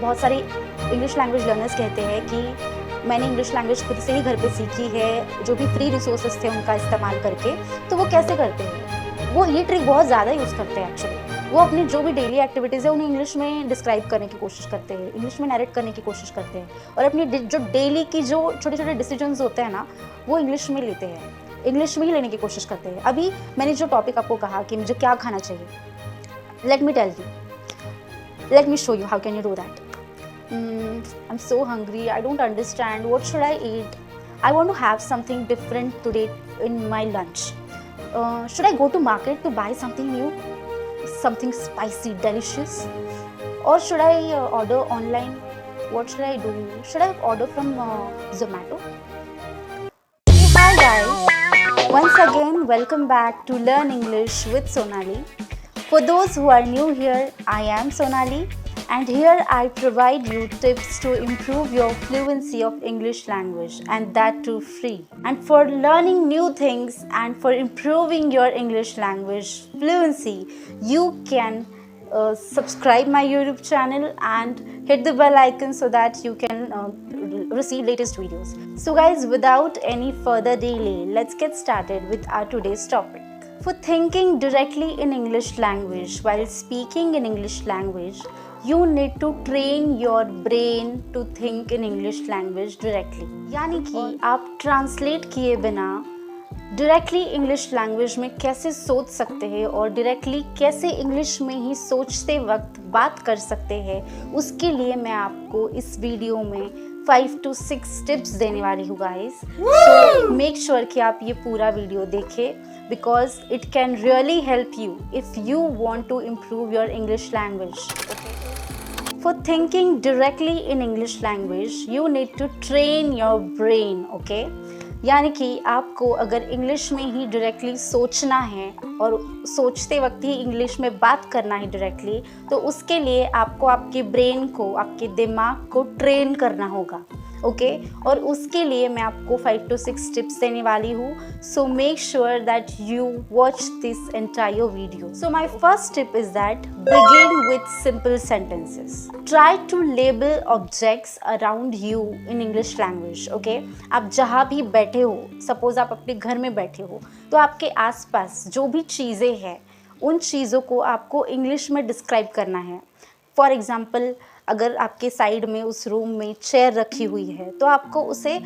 बहुत सारे English language learners कहते हैं कि मैंने इंग्लिश लैंग्वेज खुद से ही घर पे सीखी है, जो भी फ्री रिसोर्सेज थे उनका इस्तेमाल करके। तो वो कैसे करते हैं? वो ये ट्रिक बहुत ज़्यादा यूज़ करते हैं एक्चुअली। वो अपनी जो भी डेली एक्टिविटीज़ है उन्हें इंग्लिश में डिस्क्राइब करने की कोशिश करते हैं, इंग्लिश में नैरेट करने की कोशिश करते हैं, और अपनी जो डेली की जो छोटे छोटे डिसीजंस होते हैं ना, वो इंग्लिश में लेते हैं, इंग्लिश में ही लेने की कोशिश करते हैं। अभी मैंने जो टॉपिक आपको कहा कि मुझे क्या खाना चाहिए, let me tell you, let me show you how can you do that. I'm so hungry, I don't understand, what should I eat? I want to have something different today in my lunch. Should I go to market to buy something new, something spicy, delicious? Or should I order online? What should I do? Should I order from Zomato? Hi guys, once again welcome back to Learn English with Sonali. For those who are new here, I am Sonali, and here I provide you tips to improve your fluency of English language, and that too free. And for learning new things and for improving your English language fluency, you can subscribe my YouTube channel and hit the bell icon so that you can receive latest videos. So guys, without any further delay, let's get started with our today's topic. For thinking directly in English language while speaking in English language, you need to train your brain to think in English language directly. यानी कि आप translate किए बिना directly English language में कैसे सोच सकते हैं और डायरेक्टली कैसे इंग्लिश में ही सोचते वक्त बात कर सकते हैं, उसके लिए मैं आपको इस वीडियो में 5 to 6 टिप्स देने वाली हूँ गाइस। सो मेक श्योर कि आप ये पूरा वीडियो देखें because it can really help you if you want to improve your English language. Okay? For thinking directly in English language, you need to train your brain. Okay? यानी कि आपको अगर English में ही डायरेक्टली सोचना है और सोचते वक्त ही इंग्लिश में बात करना है डायरेक्टली, तो उसके लिए आपको आपके ब्रेन को, आपके दिमाग को ट्रेन करना होगा। ओके और उसके लिए मैं आपको 5 to 6 टिप्स देने वाली हूँ। So make sure that you watch this entire video. So my first tip is that begin with simple sentences. Try to label objects around you in English language. Okay, आप जहाँ भी बैठे हो, suppose आप अपने घर में बैठे हो, तो आपके आसपास जो भी चीज़ें हैं उन चीज़ों को आपको इंग्लिश में डिस्क्राइब करना है। फॉर एग्ज़ाम्पल, अगर आपके साइड में उस रूम में चेयर रखी हुई है तो आपको उसे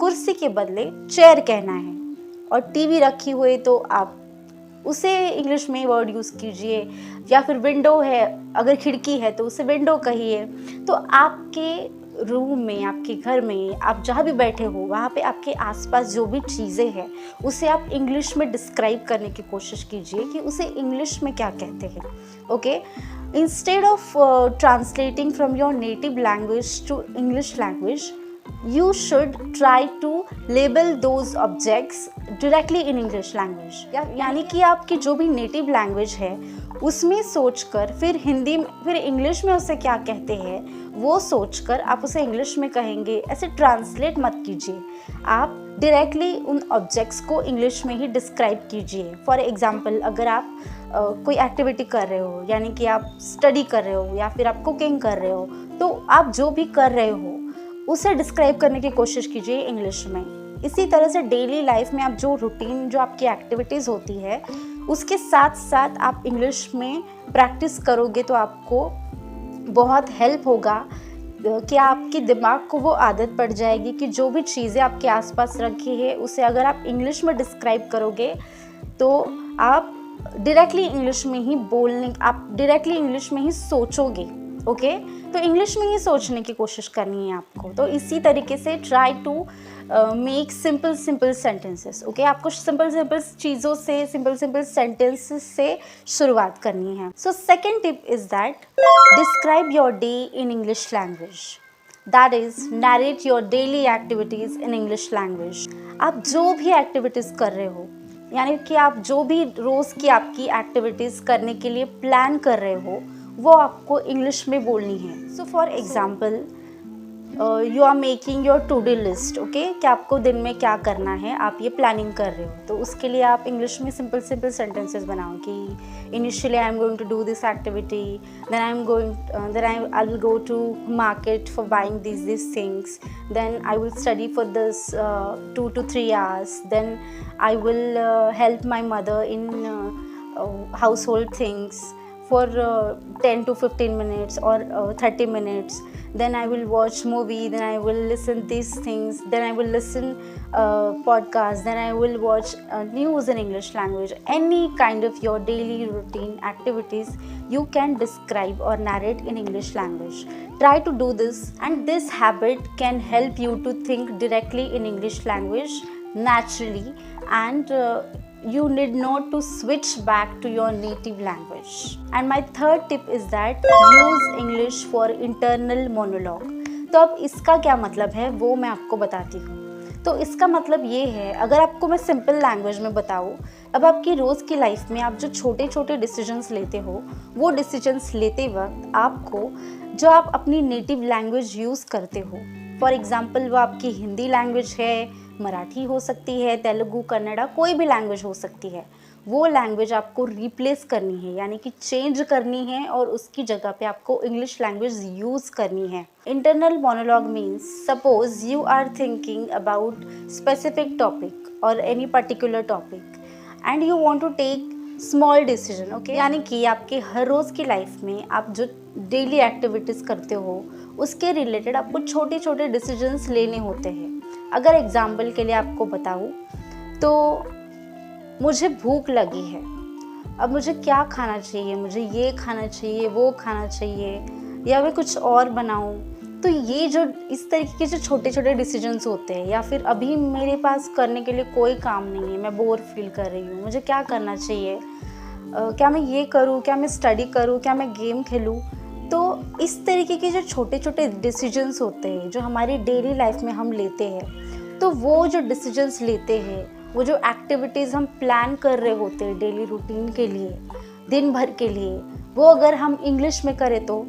कुर्सी के बदले चेयर कहना है, और टीवी रखी हुई तो आप उसे इंग्लिश में वर्ड यूज़ कीजिए, या फिर विंडो है, अगर खिड़की है तो उसे विंडो कहिए। तो आपके रूम में, आपके घर में, आप जहाँ भी बैठे हो वहाँ पे आपके आसपास जो भी चीज़ें हैं उसे आप इंग्लिश में डिस्क्राइब करने की कोशिश कीजिए कि उसे इंग्लिश में क्या कहते हैं। Okay, instead of translating from your native language to English language, you should try to label those objects directly in English language. यानी कि आपकी जो भी नेटिव लैंग्वेज है उसमें सोचकर फिर हिंदी में, फिर इंग्लिश में उसे क्या कहते हैं वो सोचकर आप उसे इंग्लिश में कहेंगे। ऐसे ट्रांसलेट मत कीजिए, आप डायरेक्टली उन ऑब्जेक्ट्स को इंग्लिश में ही डिस्क्राइब कीजिए। फॉर एग्जांपल, अगर आप कोई एक्टिविटी कर रहे हो, यानी कि आप स्टडी कर रहे हो या फिर आप कुकिंग कर रहे हो, तो आप जो भी कर रहे हो उसे डिस्क्राइब करने की कोशिश कीजिए इंग्लिश में। इसी तरह से डेली लाइफ में आप जो रूटीन, जो आपकी एक्टिविटीज़ होती है उसके साथ साथ आप इंग्लिश में प्रैक्टिस करोगे तो आपको बहुत हेल्प होगा कि आपके दिमाग को वो आदत पड़ जाएगी कि जो भी चीज़ें आपके आसपास रखी है उसे अगर आप इंग्लिश में डिस्क्राइब करोगे तो आप डायरेक्टली इंग्लिश में ही आप डायरेक्टली इंग्लिश में ही सोचोगे। ओके, तो इंग्लिश में ही सोचने की कोशिश करनी है आपको। तो इसी तरीके से try to make simple sentences. Okay, आपको सिंपल चीज़ों से, सिंपल सेंटेंसेस से शुरुआत करनी है। So second tip is that describe your day in English language. That is narrate your daily activities in English language. आप जो भी एक्टिविटीज़ कर रहे हो, यानी कि आप जो भी रोज़ की आपकी एक्टिविटीज़ करने के लिए प्लान कर रहे हो वो आपको इंग्लिश में बोलनी है। So for example, you are making your to do list, okay, कि आपको दिन में क्या करना है, आप ये प्लानिंग कर रहे हो। तो उसके लिए आप इंग्लिश में सिंपल सिंपल सेंटेंसेस बनाओ कि initially I am going to do this activity, then I will go to market for buying this things, then I will study for this 2 to 3 hours, then I will help my mother in household things for 10 to 15 minutes or 30 minutes, then I will watch movie, then I will listen these things, then I will listen podcast, then I will watch news in English language. Any kind of your daily routine activities you can describe or narrate in English language. Try to do this, and this habit can help you to think directly in English language naturally, and you need not to switch back to your native language. And my third tip is that use English for internal monologue. तो अब इसका क्या मतलब है वो मैं आपको बताती हूँ। तो इसका मतलब ये है, अगर आपको मैं सिंपल लैंग्वेज में बताऊँ, अब आपकी रोज़ की लाइफ में आप जो छोटे छोटे डिसीजंस लेते हो, वो डिसीजंस लेते वक्त आपको जो आप अपनी नेटिव लैंग्वेज यूज़ करते हो, फॉर एग्ज़ाम्पल वो आपकी हिंदी लैंग्वेज है, मराठी हो सकती है, तेलुगु, कन्नड़ा, कोई भी लैंग्वेज हो सकती है, वो लैंग्वेज आपको रिप्लेस करनी है, यानी कि चेंज करनी है और उसकी जगह पे आपको इंग्लिश लैंग्वेज यूज़ करनी है। Internal monologue means suppose you are thinking about specific topic और any particular topic and you want to take small decision, okay, यानी कि आपके हर रोज़ की लाइफ में आप जो डेली एक्टिविटीज़ करते हो उसके रिलेटेड आपको छोटे छोटे डिसीजंस लेने होते हैं। अगर एग्जाम्पल के लिए आपको बताऊँ तो मुझे भूख लगी है, अब मुझे क्या खाना चाहिए, मुझे ये खाना चाहिए, वो खाना चाहिए, या मैं कुछ और बनाऊँ। तो ये जो इस तरीके के जो छोटे छोटे डिसीजंस होते हैं, या फिर अभी मेरे पास करने के लिए कोई काम नहीं है, मैं बोर फील कर रही हूँ, मुझे क्या करना चाहिए, क्या मैं ये करूँ, क्या मैं स्टडी करूँ, क्या मैं गेम खेलूँ। तो इस तरीके के जो छोटे छोटे डिसीजंस होते हैं जो हमारी डेली लाइफ में हम लेते हैं, तो वो जो डिसीजंस लेते हैं, वो जो एक्टिविटीज़ हम प्लान कर रहे होते हैं डेली रूटीन के लिए, दिन भर के लिए, वो अगर हम इंग्लिश में करें तो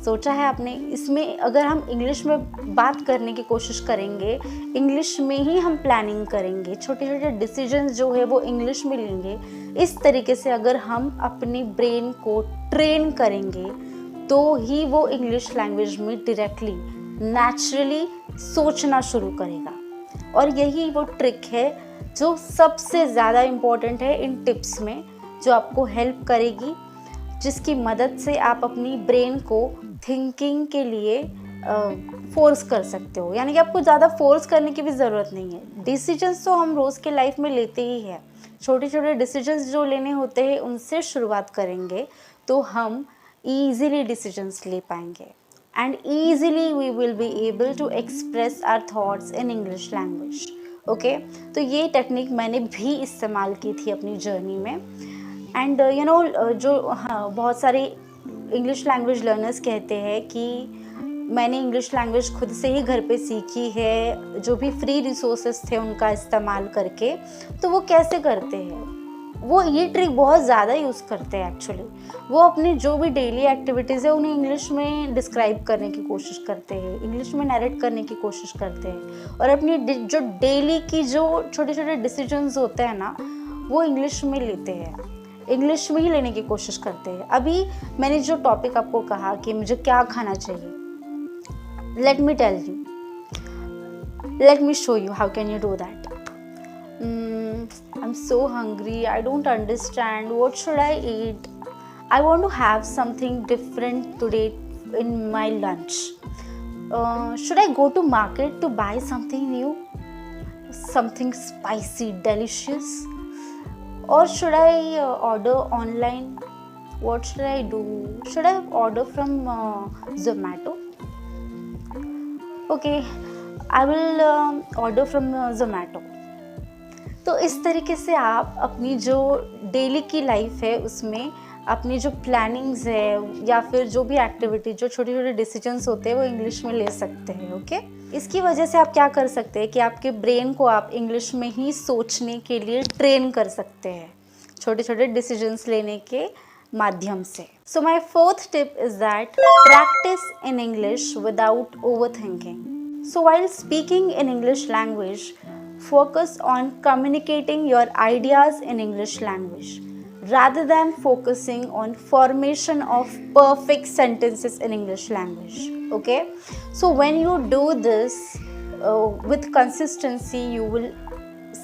सोचा है आपने, इसमें अगर हम इंग्लिश में बात करने की कोशिश करेंगे, इंग्लिश में ही हम प्लानिंग करेंगे, छोटे छोटे डिसीजंस जो है वो इंग्लिश में लेंगे, इस तरीके से अगर हम अपने ब्रेन को ट्रेन करेंगे तो ही वो इंग्लिश लैंग्वेज में डायरेक्टली नेचुरली सोचना शुरू करेगा। और यही वो ट्रिक है जो सबसे ज़्यादा इम्पोर्टेंट है इन टिप्स में, जो आपको हेल्प करेगी, जिसकी मदद से आप अपनी ब्रेन को थिंकिंग के लिए फोर्स कर सकते हो। यानी कि आपको ज़्यादा फोर्स करने की भी ज़रूरत नहीं है। डिसीजंस तो हम रोज़ के लाइफ में लेते ही हैं, छोटे छोटे डिसीजंस जो लेने होते हैं उनसे शुरुआत करेंगे तो हम ईज़िली डिसीजंस ले पाएंगे, and easily we will be able to express our thoughts in English language, okay. तो ये टेक्निक मैंने भी इस्तेमाल की थी अपनी जर्नी में, एंड जो बहुत सारे इंग्लिश लैंग्वेज लर्नर्स कहते हैं कि मैंने इंग्लिश लैंग्वेज खुद से ही घर पे सीखी है, जो भी फ्री रिसोर्सेज थे उनका इस्तेमाल करके। तो वो कैसे करते हैं, वो ये ट्रिक बहुत ज़्यादा यूज़ करते हैं एक्चुअली। वो अपनी जो भी डेली एक्टिविटीज़ है उन्हें इंग्लिश में डिस्क्राइब करने की कोशिश करते हैं, इंग्लिश में नरेट करने की कोशिश करते हैं, और अपनी जो डेली की जो छोटे छोटे डिसीजंस होते हैं ना, वो इंग्लिश में लेते हैं, इंग्लिश में ही लेने की कोशिश करते हैं। अभी मैंने जो टॉपिक आपको कहा कि मुझे क्या खाना चाहिए, let me tell you, let me show you how can you do that. I'm so hungry, I don't understand, what should I eat? I want to have something different today in my lunch. Should I go to market to buy something new, something spicy, delicious? Or should I order online? What should I do? Should I order from Zomato? Okay, I will order from Zomato. तो इस तरीके से आप अपनी जो daily की life है उसमें अपनी जो प्लानिंग्स है या फिर जो भी एक्टिविटी, जो छोटे छोटे डिसीजंस होते हैं वो इंग्लिश में ले सकते हैं, ओके। इसकी वजह से आप क्या कर सकते हैं कि आपके ब्रेन को आप इंग्लिश में ही सोचने के लिए ट्रेन कर सकते हैं, छोटे छोटे डिसीजंस लेने के माध्यम से। So my fourth tip is that practice in English without overthinking. So while speaking in English language, focus on communicating your ideas in English language rather than focusing on formation of perfect sentences in English language. Okay? So when you do this with consistency, you will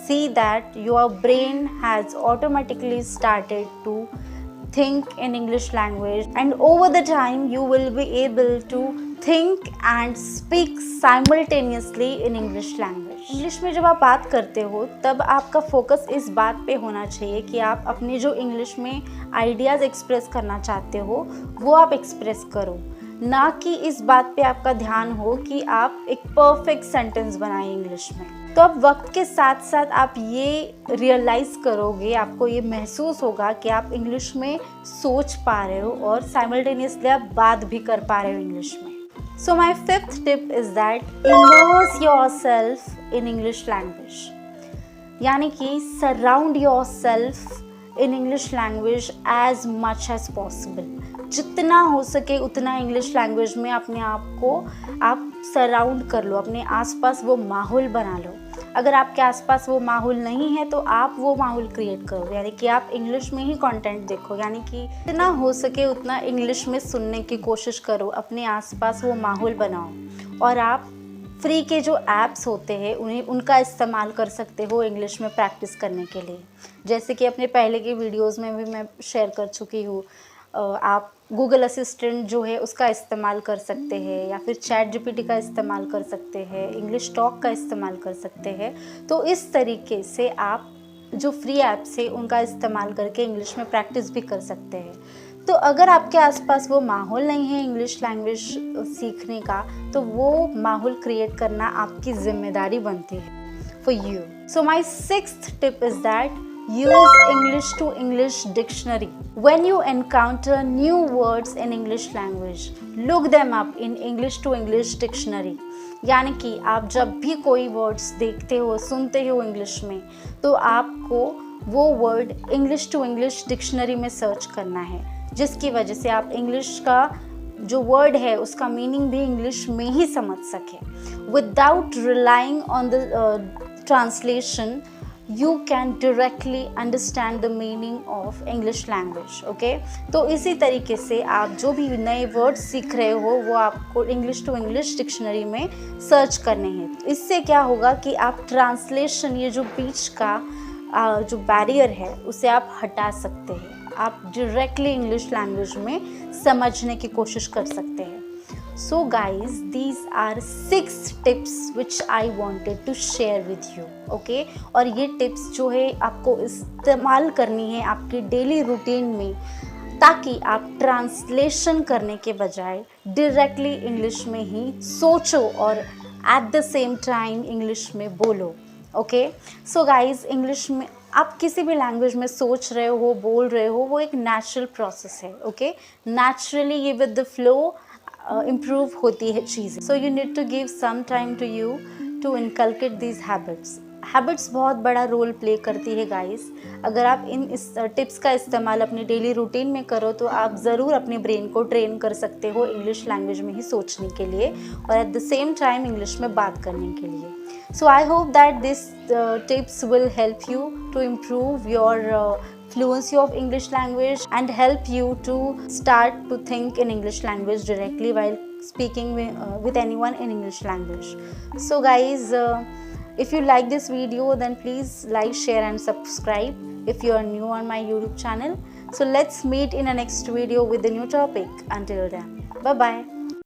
see that your brain has automatically started to think in English language, and over the time you will be able to think and speak simultaneously in English language. English में जब आप बात करते हो तब आपका focus इस बात पे होना चाहिए कि आप अपने जो इंग्लिश में आइडियाज़ एक्सप्रेस करना चाहते हो वो आप एक्सप्रेस करो, ना कि इस बात पे आपका ध्यान हो कि आप एक परफेक्ट सेंटेंस बनाएं इंग्लिश में। तो अब वक्त के साथ साथ आप ये रियलाइज़ करोगे, आपको ये महसूस होगा कि आप इंग्लिश में सोच पा रहे हो और साइमल्टेनियसली आप बात भी कर पा रहे हो इंग्लिश में। So my fifth tip is that immerse yourself in English language, यानी कि surround yourself in English language as much as possible. जितना हो सके उतना इंग्लिश लैंग्वेज में अपने आप को आप सराउंड कर लो, अपने आसपास वो माहौल बना लो। अगर आपके आसपास वो माहौल नहीं है तो आप वो माहौल क्रिएट करो, यानी कि आप इंग्लिश में ही कंटेंट देखो, यानी कि जितना हो सके उतना इंग्लिश में सुनने की कोशिश करो, अपने आसपास वो माहौल बनाओ। और आप फ्री के जो ऐप्स होते हैं उनका इस्तेमाल कर सकते हो इंग्लिश में प्रैक्टिस करने के लिए, जैसे कि अपने पहले के वीडियोस में भी मैं शेयर कर चुकी हूँ। आप गूगल असिस्टेंट जो है उसका इस्तेमाल कर सकते हैं, या फिर चैट जीपीटी का इस्तेमाल कर सकते हैं, इंग्लिश टॉक का इस्तेमाल कर सकते हैं। तो इस तरीके से आप जो फ्री ऐप्स है उनका इस्तेमाल करके इंग्लिश में प्रैक्टिस भी कर सकते हैं। तो अगर आपके आसपास वो माहौल नहीं है इंग्लिश लैंग्वेज सीखने का, तो वो माहौल क्रिएट करना आपकी जिम्मेदारी बनती है for you. So my sixth tip is that use English to English dictionary. When you encounter new words in English language, look them up in English to English dictionary. यानी कि आप जब भी कोई वर्ड्स देखते हो, सुनते हो इंग्लिश में, तो आपको वो word English to English dictionary में सर्च करना है, जिसकी वजह से आप इंग्लिश का जो वर्ड है उसका मीनिंग भी इंग्लिश में ही समझ सके। Without relying on the translation, you can directly understand the meaning of English language. Okay? तो इसी तरीके से आप जो भी नए वर्ड्स सीख रहे हो वो आपको इंग्लिश टू इंग्लिश डिक्शनरी में सर्च करने हैं। इससे क्या होगा कि आप ट्रांसलेशन, ये जो बीच का जो बैरियर है उसे आप हटा सकते हैं, आप डायरेक्टली इंग्लिश लैंग्वेज में समझने की कोशिश कर सकते हैं। So guys, these are 6 tips which I wanted to share with you. Okay? और ये टिप्स जो है आपको इस्तेमाल करनी है आपकी डेली रूटीन में, ताकि आप ट्रांसलेशन करने के बजाय डायरेक्टली इंग्लिश में ही सोचो और at the same time English में बोलो। ओके? सो गाइज, इंग्लिश में आप किसी भी लैंग्वेज में सोच रहे हो, बोल रहे हो, वो एक नेचुरल प्रोसेस है। ओके? नेचुरली ये विद द फ्लो इम्प्रूव होती है चीज़ें। So you need to give some time to you to inculcate these habits बहुत बड़ा रोल प्ले करती है गाइस। अगर आप इस टिप्स का इस्तेमाल अपनी डेली रूटीन में करो तो आप ज़रूर अपने ब्रेन को ट्रेन कर सकते हो इंग्लिश लैंग्वेज में ही सोचने के लिए और at the same time English में बात करने के लिए। So I hope that this tips will help you to improve your fluency of English language and help you to start to think in English language directly while speaking with anyone in English language. So guys, if you like this video, then please like, share and subscribe if you are new on my YouTube channel. So let's meet in a next video with a new topic. Until then, bye bye.